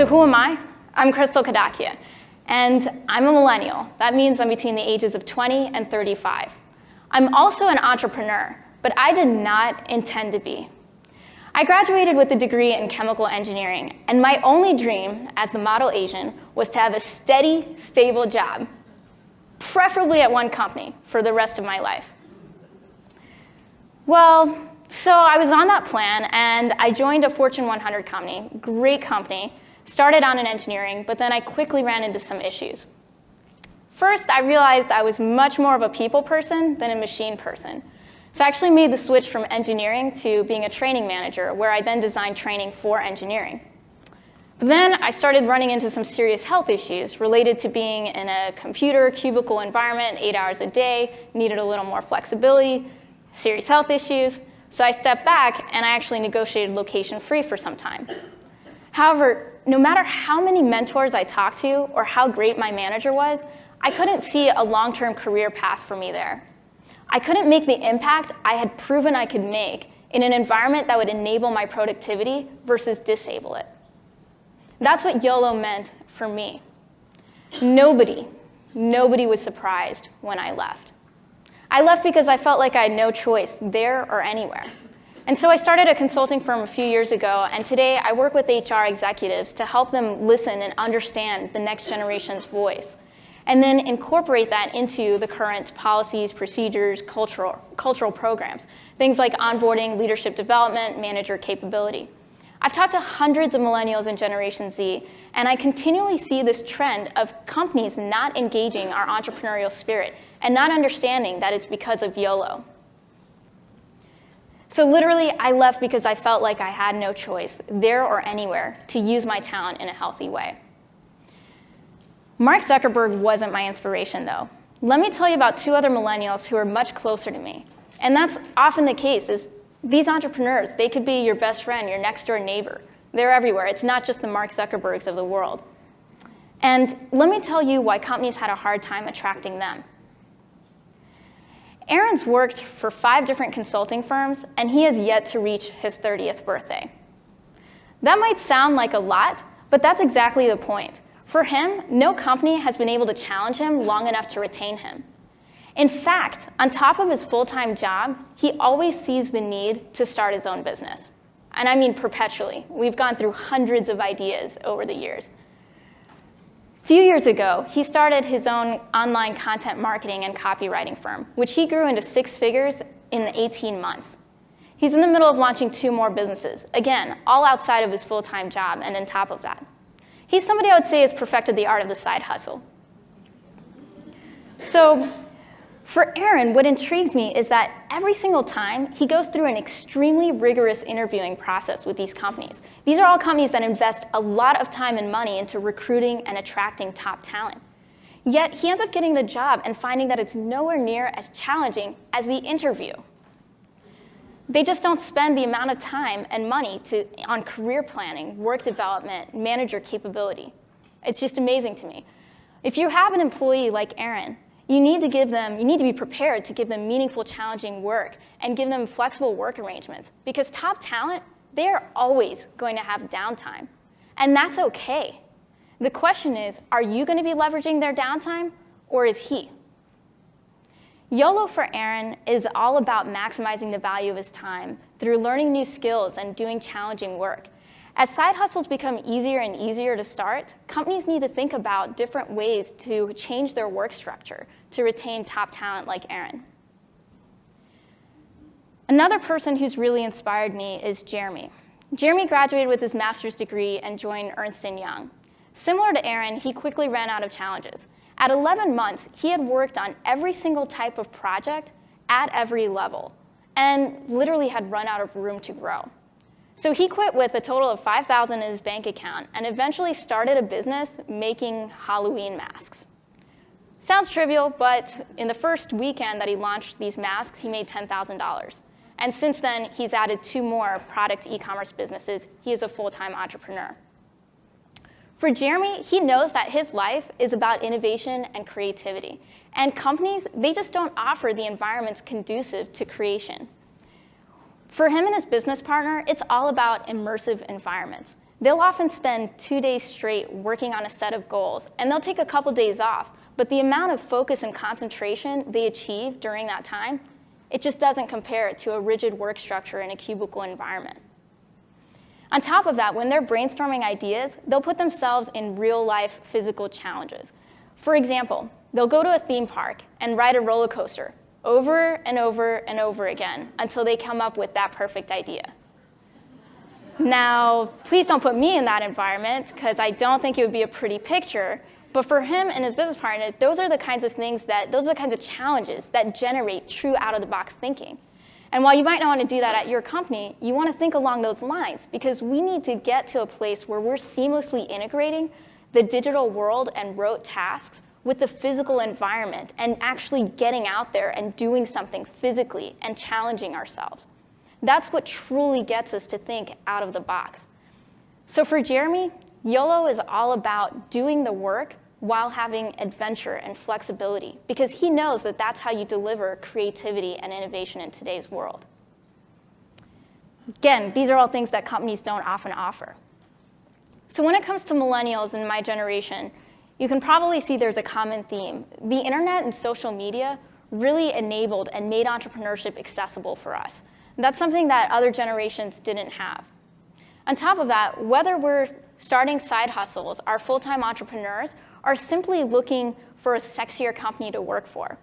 So who am I? I'm Crystal Kadakia, and I'm a millennial. That means I'm between the ages of 20 and 35. I'm also an entrepreneur, but I did not intend to be. I graduated with a degree in chemical engineering, and my only dream as the model Asian was to have a steady, stable job, preferably at one company for the rest of my life. Well, so I was on that plan, and I joined a Fortune 100 company, great company, started out in engineering, but then I quickly ran into some issues. First, I realized I was much more of a people person than a machine person. So I actually made the switch from engineering to being a training manager, where I then designed training for engineering. But then I started running into some serious health issues related to being in a computer cubicle environment 8 hours a day, needed a little more flexibility, serious health issues. So I stepped back and I actually negotiated location-free for some time. However, no matter how many mentors I talked to or how great my manager was, I couldn't see a long-term career path for me there. I couldn't make the impact I had proven I could make in an environment that would enable my productivity versus disable it. That's what YOLO meant for me. Nobody was surprised when I left. I left because I felt like I had no choice there or anywhere. And so I started a consulting firm a few years ago, and today I work with HR executives to help them listen and understand the next generation's voice, and then incorporate that into the current policies, procedures, cultural programs, things like onboarding, leadership development, manager capability. I've talked to hundreds of millennials in Generation Z, and I continually see this trend of companies not engaging our entrepreneurial spirit and not understanding that it's because of YOLO. So literally, I left because I felt like I had no choice, there or anywhere, to use my talent in a healthy way. Mark Zuckerberg wasn't my inspiration, though. Let me tell you about two other millennials who are much closer to me. And that's often the case, is these entrepreneurs, they could be your best friend, your next door neighbor. They're everywhere. It's not just the Mark Zuckerbergs of the world. And let me tell you why companies had a hard time attracting them. Aaron's worked for 5 different consulting firms, and he has yet to reach his 30th birthday. That might sound like a lot, but that's exactly the point. For him, no company has been able to challenge him long enough to retain him. In fact, on top of his full-time job, he always sees the need to start his own business. And I mean perpetually. We've gone through hundreds of ideas over the years. A few years ago, he started his own online content marketing and copywriting firm, which he grew into 6 figures in 18 months. He's in the middle of launching 2 more businesses, again, all outside of his full-time job and on top of that. He's somebody I would say has perfected the art of the side hustle. So for Aaron, what intrigues me is that every single time he goes through an extremely rigorous interviewing process with these companies. These are all companies that invest a lot of time and money into recruiting and attracting top talent. Yet he ends up getting the job and finding that it's nowhere near as challenging as the interview. They just don't spend the amount of time and money on career planning, work development, manager capability. It's just amazing to me. If you have an employee like Aaron, you need to be prepared to give them meaningful, challenging work and give them flexible work arrangements, because top talent, they are always going to have downtime, and that's okay. The question is, are you going to be leveraging their downtime, or is he? YOLO for Aaron is all about maximizing the value of his time through learning new skills and doing challenging work. As side hustles become easier and easier to start, companies need to think about different ways to change their work structure to retain top talent like Aaron. Another person who's really inspired me is Jeremy. Jeremy graduated with his master's degree and joined Ernst & Young. Similar to Aaron, he quickly ran out of challenges. At 11 months, he had worked on every single type of project at every level and literally had run out of room to grow. So he quit with a total of $5,000 in his bank account and eventually started a business making Halloween masks. Sounds trivial, but in the first weekend that he launched these masks, he made $10,000. And since then, he's added 2 more product e-commerce businesses. He is a full-time entrepreneur. For Jeremy, he knows that his life is about innovation and creativity. And companies, they just don't offer the environments conducive to creation. For him and his business partner, it's all about immersive environments. They'll often spend 2 days straight working on a set of goals, and they'll take a couple days off, but the amount of focus and concentration they achieve during that time, it just doesn't compare to a rigid work structure in a cubicle environment. On top of that, when they're brainstorming ideas, they'll put themselves in real-life physical challenges. For example, they'll go to a theme park and ride a roller coaster over and over and over again until they come up with that perfect idea. Now, please don't put me in that environment, because I don't think it would be a pretty picture. But for him and his business partner, those are the kinds of challenges that generate true out-of-the-box thinking. And while you might not want to do that at your company, you want to think along those lines, because we need to get to a place where we're seamlessly integrating the digital world and rote tasks with the physical environment and actually getting out there and doing something physically and challenging ourselves. That's what truly gets us to think out of the box. So for Jeremy, YOLO is all about doing the work while having adventure and flexibility, because he knows that that's how you deliver creativity and innovation in today's world. Again, these are all things that companies don't often offer. So when it comes to millennials in my generation, you can probably see there's a common theme. The internet and social media really enabled and made entrepreneurship accessible for us. And that's something that other generations didn't have. On top of that, whether we're starting side hustles, our full-time entrepreneurs, are simply looking for a sexier company to work for,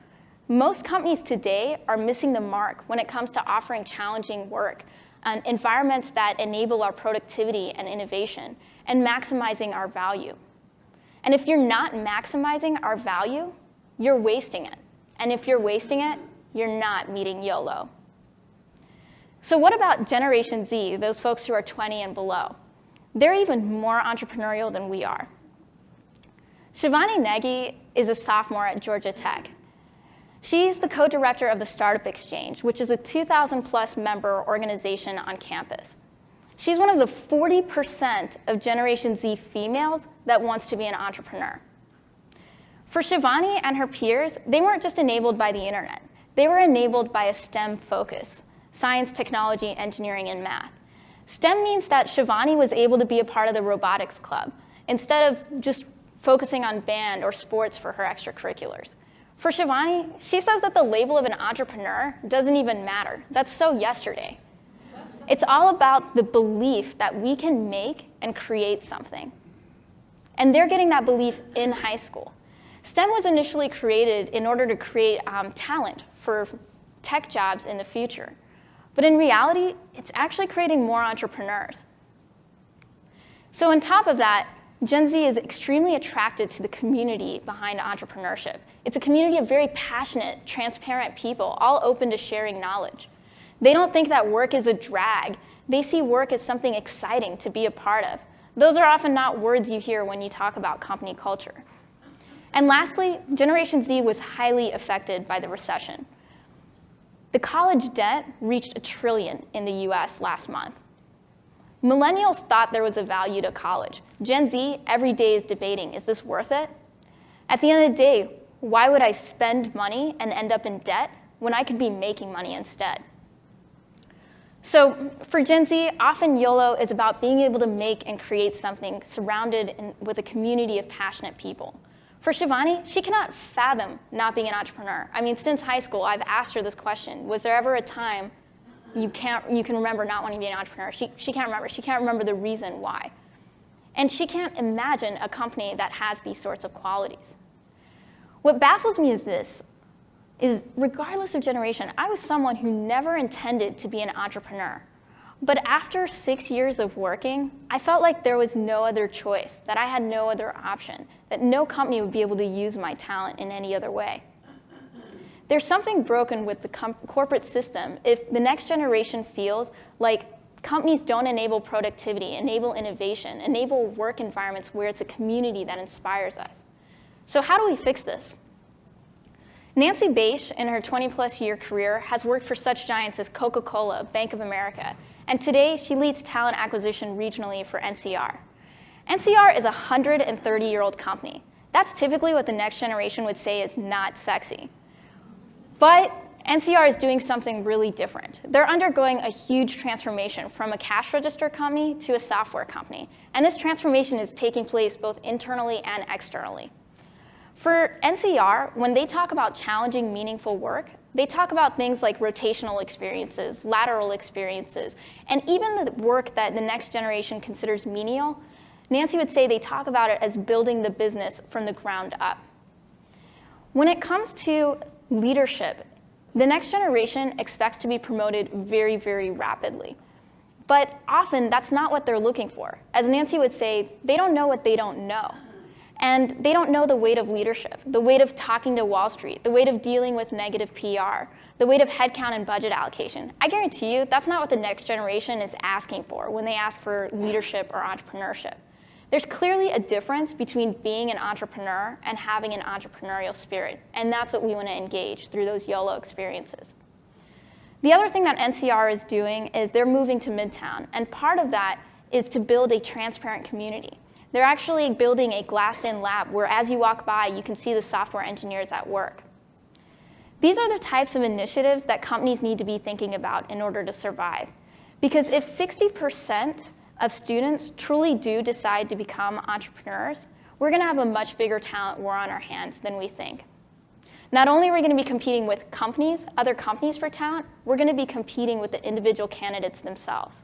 most companies today are missing the mark when it comes to offering challenging work and environments that enable our productivity and innovation and maximizing our value. And if you're not maximizing our value, you're wasting it. And if you're wasting it, you're not meeting YOLO. So what about Generation Z, those folks who are 20 and below? They're even more entrepreneurial than we are. Shivani Negi is a sophomore at Georgia Tech. She's the co-director of the Startup Exchange, which is a 2,000+ member organization on campus. She's one of the 40% of Generation Z females that wants to be an entrepreneur. For Shivani and her peers, they weren't just enabled by the internet. They were enabled by a STEM focus: science, technology, engineering, and math. STEM means that Shivani was able to be a part of the robotics club instead of just focusing on band or sports for her extracurriculars. For Shivani, she says that the label of an entrepreneur doesn't even matter. That's so yesterday. It's all about the belief that we can make and create something. And they're getting that belief in high school. STEM was initially created in order to create talent for tech jobs in the future. But in reality, it's actually creating more entrepreneurs. So on top of that, Gen Z is extremely attracted to the community behind entrepreneurship. It's a community of very passionate, transparent people, all open to sharing knowledge. They don't think that work is a drag. They see work as something exciting to be a part of. Those are often not words you hear when you talk about company culture. And lastly, Generation Z was highly affected by the recession. The college debt reached $1 trillion in the US last month. Millennials thought there was a value to college. Gen Z every day is debating, is this worth it? At the end of the day, why would I spend money and end up in debt when I could be making money instead? So for Gen Z, often YOLO is about being able to make and create something surrounded with a community of passionate people. For Shivani, she cannot fathom not being an entrepreneur. I mean, since high school, I've asked her this question: was there ever a time you can remember not wanting to be an entrepreneur? She can't remember. She can't remember the reason why. And she can't imagine a company that has these sorts of qualities. What baffles me is regardless of generation, I was someone who never intended to be an entrepreneur. But after 6 years of working, I felt like there was no other choice, that I had no other option, that no company would be able to use my talent in any other way. There's something broken with the corporate system if the next generation feels like companies don't enable productivity, enable innovation, enable work environments where it's a community that inspires us. So how do we fix this? Nancy Bache, in her 20+ year career, has worked for such giants as Coca-Cola, Bank of America, and today she leads talent acquisition regionally for NCR. NCR is a 130-year-old company. That's typically what the next generation would say is not sexy. But NCR is doing something really different. They're undergoing a huge transformation from a cash register company to a software company. And this transformation is taking place both internally and externally. For NCR, when they talk about challenging, meaningful work, they talk about things like rotational experiences, lateral experiences, and even the work that the next generation considers menial. Nancy would say they talk about it as building the business from the ground up. When it comes to leadership, the next generation expects to be promoted very, very rapidly. But often, that's not what they're looking for. As Nancy would say, they don't know what they don't know. And they don't know the weight of leadership, the weight of talking to Wall Street, the weight of dealing with negative PR, the weight of headcount and budget allocation. I guarantee you, that's not what the next generation is asking for when they ask for leadership or entrepreneurship. There's clearly a difference between being an entrepreneur and having an entrepreneurial spirit, and that's what we want to engage through those YOLO experiences. The other thing that NCR is doing is they're moving to Midtown, and part of that is to build a transparent community. They're actually building a glassed-in lab where as you walk by, you can see the software engineers at work. These are the types of initiatives that companies need to be thinking about in order to survive. Because if 60% of students truly do decide to become entrepreneurs, we're going to have a much bigger talent war on our hands than we think. Not only are we going to be competing with companies, other companies for talent, we're going to be competing with the individual candidates themselves.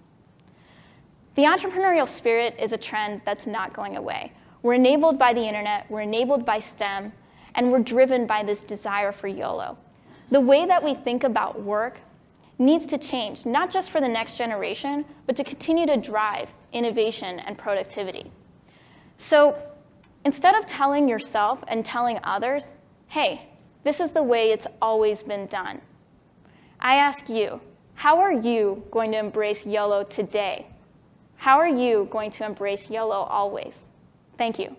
The entrepreneurial spirit is a trend that's not going away. We're enabled by the internet, we're enabled by STEM, and we're driven by this desire for YOLO. The way that we think about work needs to change, not just for the next generation, but to continue to drive innovation and productivity. So instead of telling yourself and telling others, hey, this is the way it's always been done, I ask you, how are you going to embrace YOLO today? How are you going to embrace YOLO always? Thank you.